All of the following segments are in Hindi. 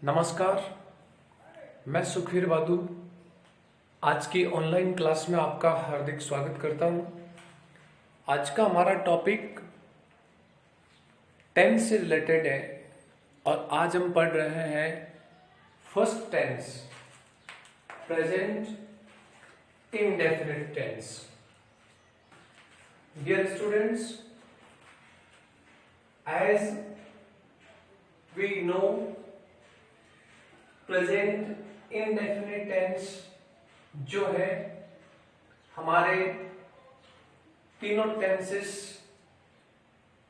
नमस्कार, मैं सुखवीर बादू आज की ऑनलाइन क्लास में आपका हार्दिक स्वागत करता हूं। आज का हमारा टॉपिक टेंस से रिलेटेड है और आज हम पढ़ रहे हैं first tense, present indefinite tense. Dear students, as we know present indefinite tense जो है हमारे तीनों टेंसेस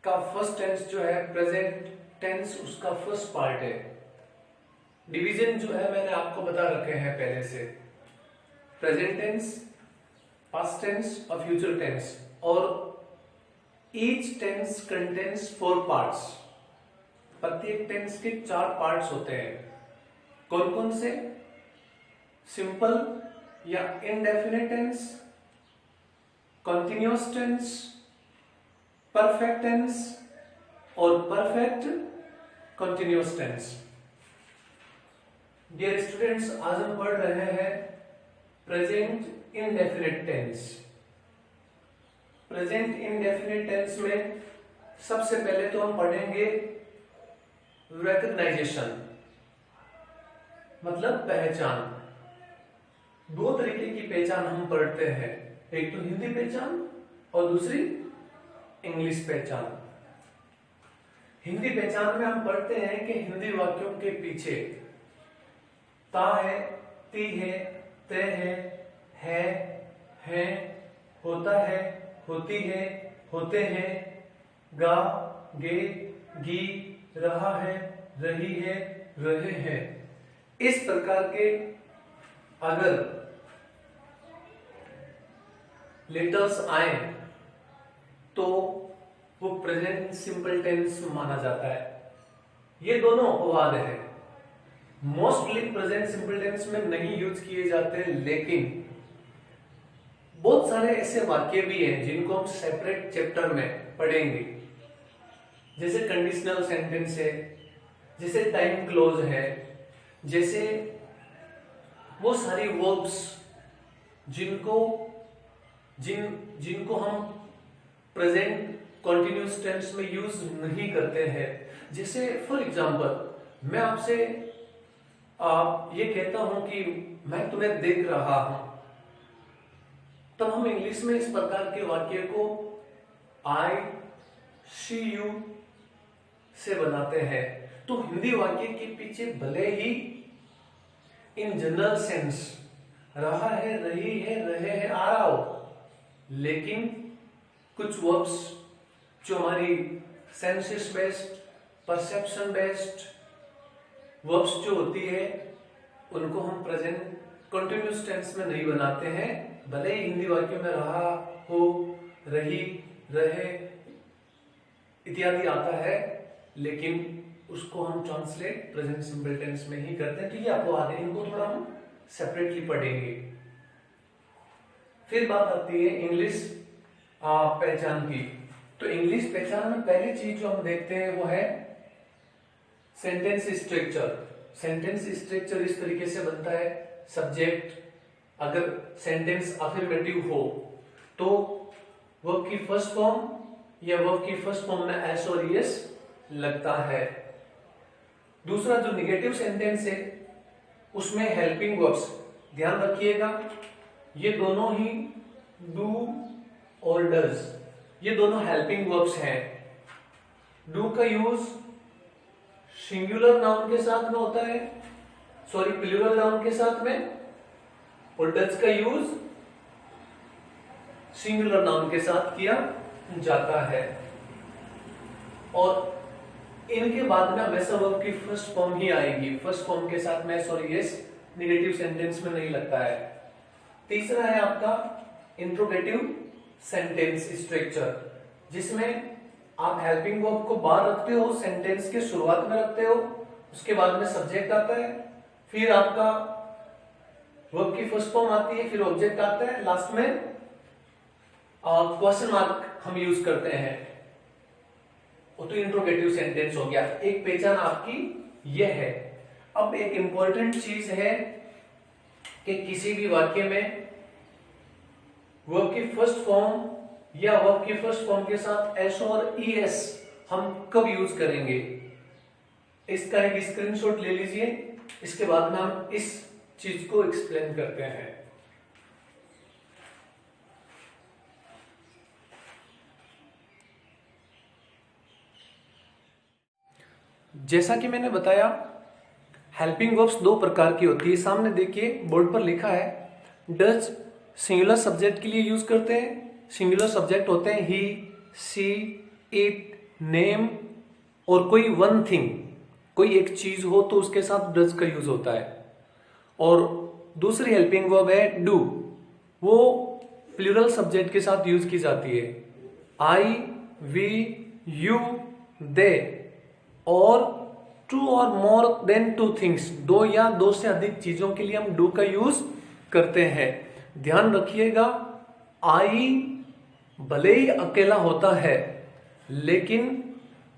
का फर्स्ट टेंस जो है प्रेजेंट टेंस, उसका फर्स्ट पार्ट है। डिवीजन जो है मैंने आपको बता रखे हैं पहले से, प्रेजेंट टेंस, पास्ट टेंस और फ्यूचर टेंस, और ईच टेंस कंटेन्स 4 पार्ट्स। प्रत्येक टेंस के 4 पार्ट्स होते हैं। कौन कौन से? सिंपल या indefinite tense, continuous tense, perfect tense और perfect continuous tense. Dear students, आज हम पढ़ रहे हैं present indefinite tense. Present indefinite tense में सबसे पहले तो हम पढ़ेंगे रिकॉग्नाइजेशन, मतलब पहचान। 2 तरीके की पहचान हम पढ़ते हैं, एक तो हिंदी पहचान और दूसरी इंग्लिश पहचान। हिंदी पहचान में हम पढ़ते हैं कि हिंदी वाक्यों के पीछे ता है, ती है, ते है, होता है, होती है, होते हैं, गा, गे, गी, रहा है, रही है, रहे हैं। इस प्रकार के अगर लेटर्स आए तो वो प्रेजेंट सिंपल टेंस माना जाता है। ये दोनों अपवाद है, मोस्टली प्रेजेंट सिंपल टेंस में नहीं यूज किए जाते, लेकिन बहुत सारे ऐसे वाक्य भी हैं जिनको हम सेपरेट चैप्टर में पढ़ेंगे, जैसे कंडीशनल सेंटेंस है, जैसे टाइम क्लोज है, जैसे वो सारी वर्ब्स जिनको हम प्रेजेंट कॉन्टिन्यूअस टेंस में यूज नहीं करते हैं। जैसे फॉर एग्जांपल मैं आपसे ये कहता हूं कि मैं तुम्हें देख रहा हूं, तब हम इंग्लिश में इस प्रकार के वाक्य को आई सी यू से बनाते हैं। तो हिंदी वाक्य के पीछे भले ही इन जनरल सेंस रहा है, रही है, रहे हैं आ रहा हो, लेकिन कुछ वर्ब्स जो हमारी senses based, perception based verbs जो होती है, उनको हम प्रेजेंट कंटिन्यूअस टेंस में नहीं बनाते हैं। भले ही हिंदी वाक्य में रहा हो, रही, रहे इत्यादि आता है, लेकिन उसको हम ट्रांसलेट प्रेजेंट सिंपल टेंस में ही करते हैं। तो ये आपको आगे, इनको थोड़ा हम सेपरेटली पढ़ेंगे। फिर बात आती है इंग्लिश पहचान की। तो इंग्लिश पहचान में पहली चीज जो हम देखते हैं वो है सेंटेंस स्ट्रक्चर। सेंटेंस स्ट्रक्चर इस तरीके से बनता है, सब्जेक्ट अगर सेंटेंस अफर्मेटिव हो तो वर्ब की फर्स्ट फॉर्म या वर्ब की फर्स्ट फॉर्म में एस और एस लगता है। दूसरा जो निगेटिव सेंटेंस है उसमें हेल्पिंग वर्ब्स, ध्यान रखिएगा ये दोनों ही डू और डज, ये दोनों हेल्पिंग वर्ब्स हैं। डू का यूज सिंगुलर नाउन के साथ में होता है, सॉरी प्लूरल नाउन के साथ में, और डज का यूज सिंगुलर नाउन के साथ किया जाता है। और इनके बाद में हमेशा वर्ब की फर्स्ट फॉर्म ही आएगी, फर्स्ट फॉर्म के साथ में सॉरी यस नेगेटिव सेंटेंस में नहीं लगता है। तीसरा है आपका इंट्रोगेटिव सेंटेंस स्ट्रक्चर, जिसमें आप हेल्पिंग वर्ब को बाहर रखते हो, सेंटेंस के शुरुआत में रखते हो, उसके बाद में सब्जेक्ट आता है, फिर आपका वर्ब की फर्स्ट फॉर्म आती है, फिर ऑब्जेक्ट आता है, लास्ट में क्वेश्चन मार्क हम यूज करते हैं। तो इंट्रोगेटिव सेंटेंस हो गया। एक पहचान आपकी यह है। अब एक इंपॉर्टेंट चीज है कि किसी भी वाक्य में वर्ब की फर्स्ट फॉर्म या वर्ब की फर्स्ट फॉर्म के साथ एस और ईएस हम कब यूज करेंगे, इसका एक स्क्रीनशॉट ले लीजिए। इसके बाद में हम इस चीज को एक्सप्लेन करते हैं। जैसा कि मैंने बताया, हेल्पिंग वर्ब्स दो प्रकार की होती है। सामने देखिए बोर्ड पर लिखा है, डज सिंगुलर सब्जेक्ट के लिए यूज करते हैं। सिंगुलर सब्जेक्ट होते हैं ही, सी, इट, नेम और कोई वन थिंग, कोई एक चीज हो तो उसके साथ डज का यूज होता है। और दूसरी हेल्पिंग वर्ब है डू, वो प्लूरल सब्जेक्ट के साथ यूज की जाती है। आई, वी, यू, दे और टू और मोर देन टू थिंग्स, दो या दो से अधिक चीजों के लिए हम डू का यूज करते हैं। ध्यान रखिएगा, आई भले ही अकेला होता है लेकिन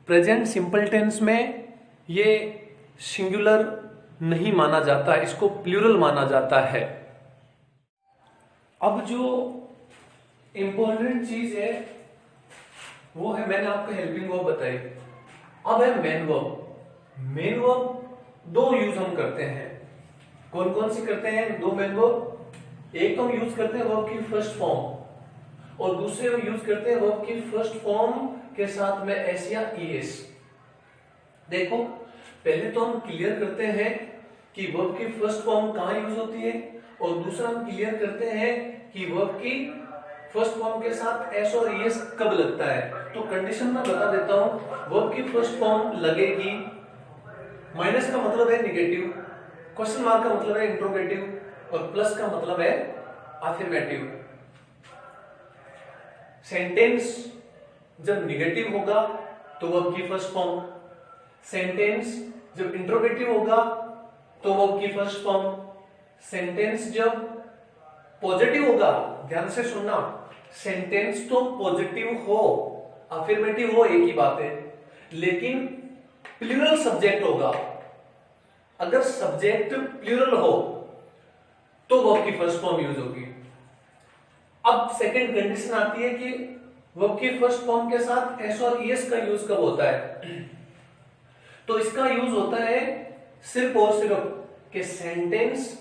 प्रेजेंट सिंपल टेंस में ये सिंगुलर नहीं माना जाता, इसको प्लूरल माना जाता है। अब जो इंपॉर्टेंट चीज है वो है, मैंने आपको हेल्पिंग वर्ब बताई, अब है मेन वर्ब। मेन वर्ब दो यूज हम करते हैं। कौन कौन सी करते हैं दो मेन वर्ब? एक हम यूज करते हैं वर्ब की फर्स्ट फॉर्म और दूसरे हम यूज करते हैं वर्ब की फर्स्ट फॉर्म के साथ में एस या ईएस। देखो पहले तो हम क्लियर करते हैं कि वर्ब की फर्स्ट फॉर्म कहां यूज होती है, और दूसरा हम क्लियर करते हैं कि वर्ब की फर्स्ट फॉर्म के साथ एस और ईएस कब लगता है। तो कंडीशन मैं बता देता हूं, वर्ब की फर्स्ट फॉर्म लगेगी, माइनस का मतलब है निगेटिव, क्वेश्चन मार्क का मतलब है इंट्रोगेटिव और प्लस का मतलब है अफर्मेटिव। सेंटेंस जब निगेटिव होगा तो वर्ब की फर्स्ट फॉर्म, सेंटेंस जब इंट्रोगेटिव होगा तो वर्ब की फर्स्ट फॉर्म, सेंटेंस जब पॉजिटिव होगा, ध्यान से सुनना, सेंटेंस तो पॉजिटिव हो अफर्मेटिव हो एक ही बात है, लेकिन प्लूरल सब्जेक्ट होगा। अगर सब्जेक्ट प्लूरल हो तो वर्ब की फर्स्ट फॉर्म यूज होगी। अब सेकंड कंडीशन आती है कि वर्ब की फर्स्ट फॉर्म के साथ एस और ईएस का यूज कब होता है। तो इसका यूज होता है सिर्फ और सिर्फ कि सेंटेंस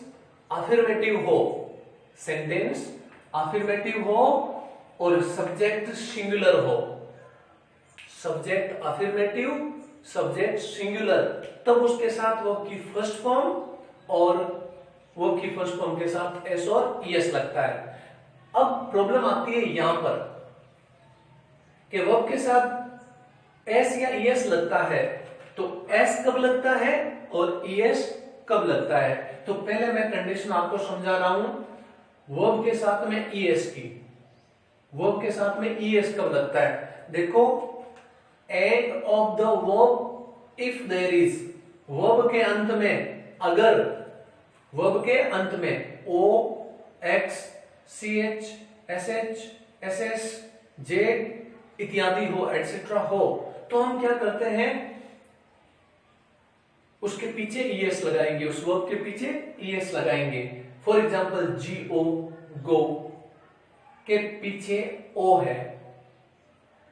अफर्मेटिव हो, सेंटेंस अफर्मेटिव हो और सब्जेक्ट सिंगुलर हो। सब्जेक्ट अफर्मेटिव, सब्जेक्ट सिंगुलर, तब उसके साथ वर्ब की फर्स्ट फॉर्म और वर्ब की फर्स्ट फॉर्म के साथ एस और ईएस लगता है। अब प्रॉब्लम आती है यहां पर कि वर्ब के साथ एस या ईएस लगता है, तो एस कब लगता है और ईएस कब लगता है। तो पहले मैं कंडीशन आपको समझा रहा हूं, वर्ब के साथ में ईएस की, वर्ब के साथ में ईएस कब लगता है। देखो, end of the verb if there is, verb के अंत में अगर, वर्ब के अंत में o, x, c h, s h, s s, j इत्यादि हो, एटसेट्रा हो, तो हम क्या करते हैं, उसके पीछे ईएस लगाएंगे, उस वर्ब के पीछे ईएस लगाएंगे। फॉर एग्जाम्पल जीओ, गो के पीछे ओ है,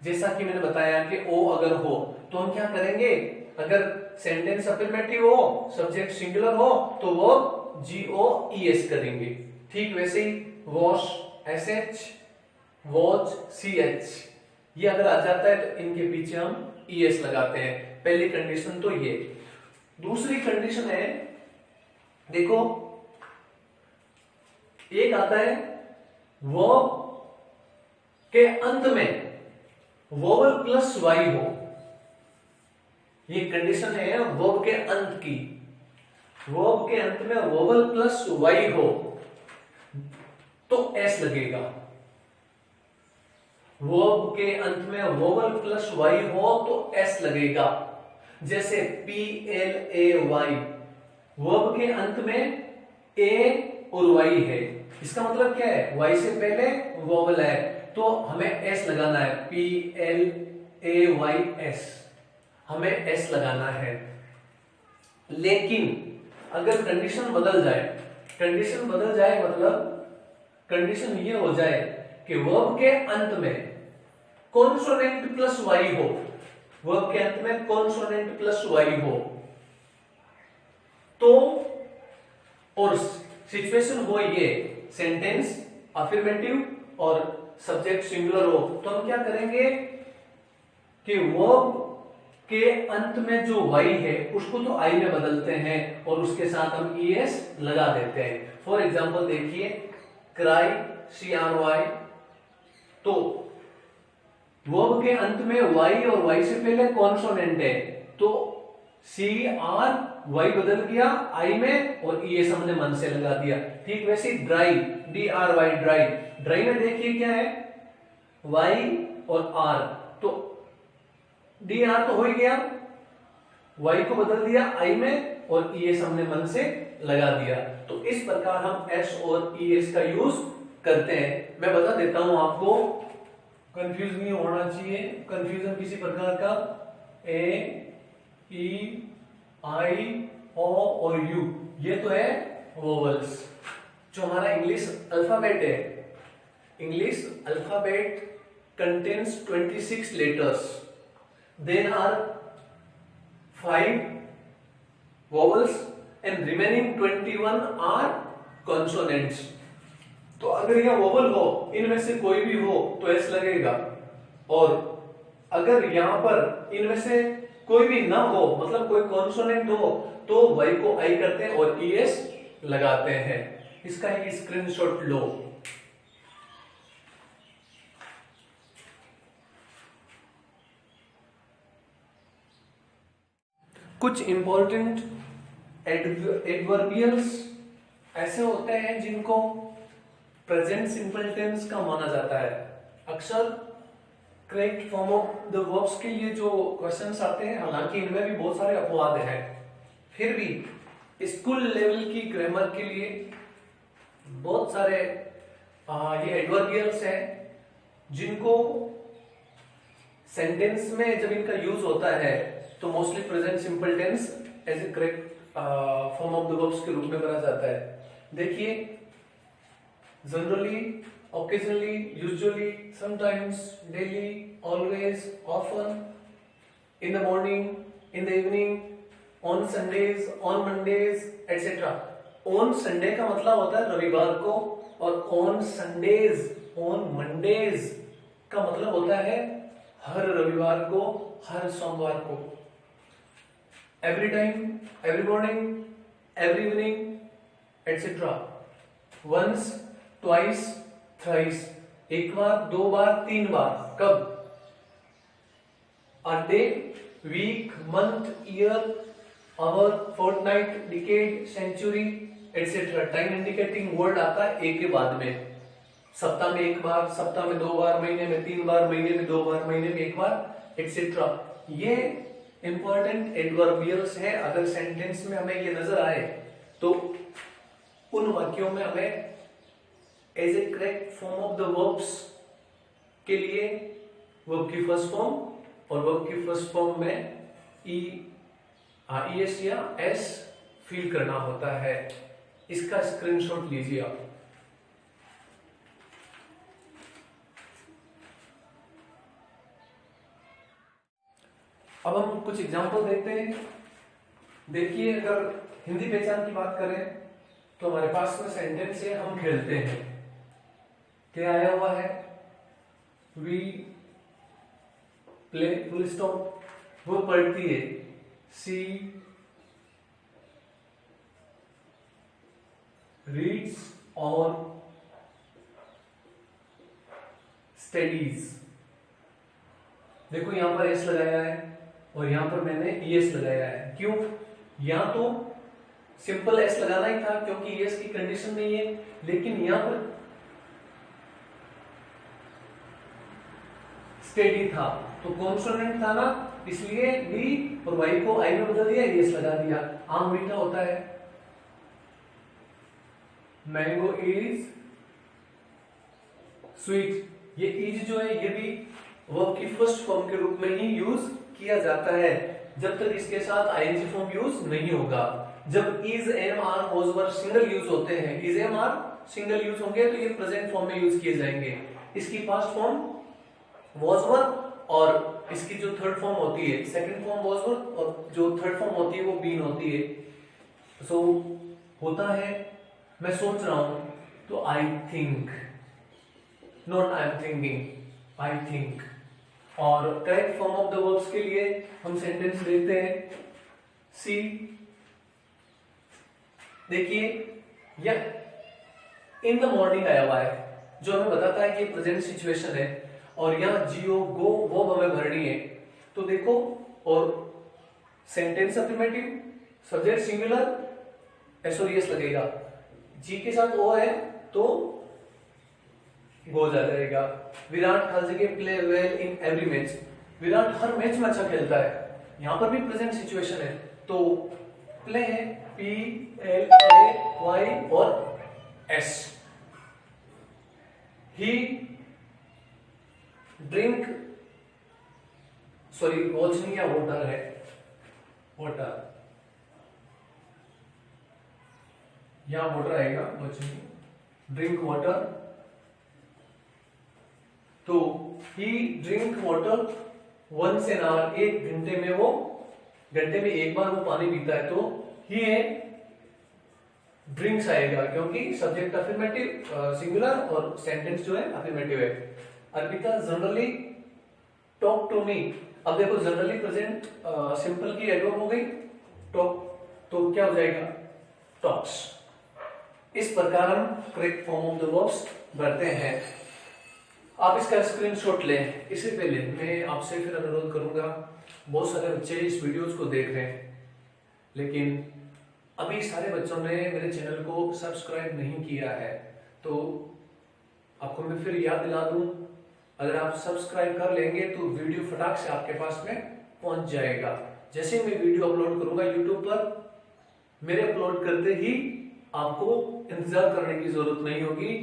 जैसा कि मैंने बताया कि ओ अगर हो तो हम क्या करेंगे, अगर सेंटेंस अफर्मेटिव हो, सब्जेक्ट सिंगुलर हो, तो वो जीओ ईएस करेंगे। ठीक वैसे ही wash, s h, watch, c h, ये अगर आ जाता है तो इनके पीछे हम ईएस लगाते हैं। पहली कंडीशन तो ये। दूसरी कंडीशन है, देखो एक आता है वर्ब के अंत में वोवल प्लस वाई हो, ये कंडीशन है वर्ब के अंत की, वर्ब के अंत में वोवल प्लस वाई हो तो एस लगेगा। वर्ब के अंत में वोवल प्लस वाई हो तो एस लगेगा। जैसे P L A Y, verb के अंत में ए और वाई है, इसका मतलब क्या है, वाई से पहले वोवल है तो हमें एस लगाना है, P L A Y S, हमें एस लगाना है। लेकिन अगर कंडीशन बदल जाए मतलब कंडीशन ये हो जाए कि वर्ब के अंत में कॉन्सोनेंट प्लस वाई हो, वर्ब के अंत में कॉन्सोनेंट प्लस वाई हो, तो और सिचुएशन हो ये सेंटेंस अफर्मेटिव और सब्जेक्ट सिंगुलर हो, तो हम क्या करेंगे कि वर्ब के अंत में जो वाई है उसको तो आई में बदलते हैं और उसके साथ हम ईएस लगा देते हैं। फॉर एग्जांपल देखिए क्राई, CRY, तो वर्ब के अंत में वाई और वाई से पहले कॉन्सोनेंट है, तो CRY बदल गया आई में और ईएस हमने मन से लगा दिया। ठीक वैसे ड्राई, DRY, ड्राई, ड्राई में देखिए क्या है वाई और आर, तो DR तो हो ही गया, वाई को बदल दिया आई में और ईएस हमने मन से लगा दिया। तो इस प्रकार हम एस और ईएस का यूज करते हैं। मैं बता देता हूं आपको, कंफ्यूज नहीं होना चाहिए, कंफ्यूजन किसी प्रकार का। ए, ई, आई, ओ और यू, ये तो है वोवल्स। जो हमारा इंग्लिश अल्फाबेट है, English alphabet contains 26 letters, then are 5 vowels and remaining 21 are consonants। तो अगर यह वोवल हो, इनमें से कोई भी हो तो एस लगेगा, और अगर यहां पर इनमें से कोई भी ना हो मतलब कोई कॉन्सोनेंट हो तो वाई को आई करते हैं और ईएस लगाते हैं। इसका एक स्क्रीनशॉट लो। कुछ इंपॉर्टेंट एडवर्बियल्स ऐसे होते हैं जिनको प्रेजेंट सिंपल टेंस का माना जाता है। अक्सर correct form of the verbs के लिए जो क्वेश्चंस आते हैं, हालांकि इनमें भी बहुत सारे अपवाद हैं, फिर भी स्कूल लेवल की ग्रामर के लिए बहुत सारे ये एडवर्बियल्स हैं जिनको सेंटेंस में जब इनका यूज होता है तो mostly present simple tense as a correct form of the verbs के रूप में माना जाता है। देखिए generally, occasionally, usually, sometimes, daily, always, often, in the morning, in the evening, on Sundays, on Mondays, etc. On Sunday का मतलब होता है रविवार को, और on Sundays, on Mondays का मतलब होता है हर रविवार को, हर सोमवार को। Every time, every morning, every evening, etc. Once, twice, thrice, एक बार, दो बार, तीन बार। कब? A day, week, month, year, hour, fortnight, decade, century, etc. Time indicating word आता है एक के बाद में। सप्ताह में एक बार, सप्ताह में दो बार, महीने में तीन बार, महीने में दो बार, महीने में एक बार, etc. ये इंपॉर्टेंट एडवर्बियल्स है। अगर सेंटेंस में हमें ये नजर आए तो उन वाक्यों में हमें as a correct form of the verbs के लिए वर्ब की फर्स्ट फॉर्म और वर्ब की फर्स्ट फॉर्म में ईएस या एस फिल करना होता है। इसका स्क्रीनशॉट लीजिए आप। अब हम कुछ एग्जांपल देखते हैं। देखिए अगर हिंदी पहचान की बात करें तो हमारे पास में सेंटेंस है हम खेलते हैं। क्या आया हुआ है? We play full stop. वो पढ़ती है सी रीड्स और स्टडीज। देखो यहां पर एस लगाया है और यहां पर मैंने ईएस लगाया है। क्यों? यहां तो सिंपल एस लगाना ही था क्योंकि ईएस की कंडीशन नहीं है, लेकिन यहां पर स्टेडी था तो कॉन्सोनेंट था ना, इसलिए डी और वाई को आई में बदल दिया, ईएस लगा दिया। आम मीठा होता है, मैंगो इज स्वीट। ये इज जो है ये भी वर्ब की फर्स्ट फॉर्म के रूप में ही यूज किया जाता है। जब तक इसके साथ आईएनजी फॉर्म यूज नहीं होगा। जब is, am, are, was, were single use होते हैं, is, am, are single use होंगे तो ये प्रेजेंट फॉर्म में यूज किए जाएंगे। इसकी पास्ट फॉर्म वॉज, वर, और इसकी जो थर्ड फॉर्म होती है, सेकंड फॉर्म वॉज, वर, और जो थर्ड फॉर्म होती है वो बीन होती है। सो होता है मैं सोच रहा हूं तो I think, not I am thinking, I think. और correct form of the verbs के लिए हम सेंटेंस देखते हैं। सी, देखिए या इन द मॉर्निंग आया हुआ है जो हमें बताता है कि प्रेजेंट सिचुएशन है, और यहाँ जियो, गो, वो हमें भरनी है। तो देखो, और sentence affirmative, subject singular, SOS लगेगा, जी के साथ ओ है तो गो जाएगा। विराट हर जगह play well in every match, Virat her match में अच्छा खेलता है, यहां पर भी प्रेजेंट सिचुएशन है तो प्ले है पी एल ए वाई और एस। ही ड्रिंक, सॉरी वॉच नहीं है, वाटर है, वाटर, यहां वाटर आएगा, वॉच नहीं, ड्रिंक वाटर। तो he drink water once an hour, एक घंटे में वो, घंटे में एक बार वो पानी पीता है, तो ही ड्रिंक्स आएगा क्योंकि सब्जेक्ट अफर्मेटिव सिंगुलर और सेंटेंस जो है अफर्मेटिव है। Arpita generally talk to me, अब देखो जनरली प्रेजेंट सिंपल की एडवर्ब हो गई टॉक, तो क्या हो जाएगा टॉक्स। इस प्रकार हम correct form of the verbs भरते हैं। आप इसका स्क्रीनशॉट लें। इससे पहले मैं आपसे फिर अनुरोध करूंगा, बहुत सारे बच्चे इस वीडियोस को देख रहे हैं लेकिन अभी सारे बच्चों ने मेरे चैनल को सब्सक्राइब नहीं किया है, तो आपको मैं फिर याद दिला दूं, अगर आप सब्सक्राइब कर लेंगे तो वीडियो फटाक से आपके पास में पहुंच जाएगा। जैसे मैं वीडियो अपलोड करूंगा यूट्यूब पर, मेरे अपलोड करते ही आपको इंतजार करने की जरूरत नहीं होगी,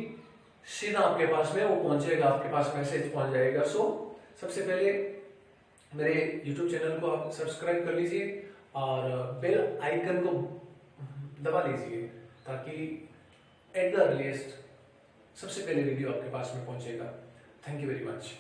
सीधा आपके पास में वो पहुंचेगा, आपके पास मैसेज पहुंच जाएगा। सो सबसे पहले मेरे YouTube चैनल को आप सब्सक्राइब कर लीजिए और बेल आइकन को दबा लीजिए ताकि एट द अर्लीस्ट सबसे पहले वीडियो आपके पास में पहुंचेगा। Thank you very much.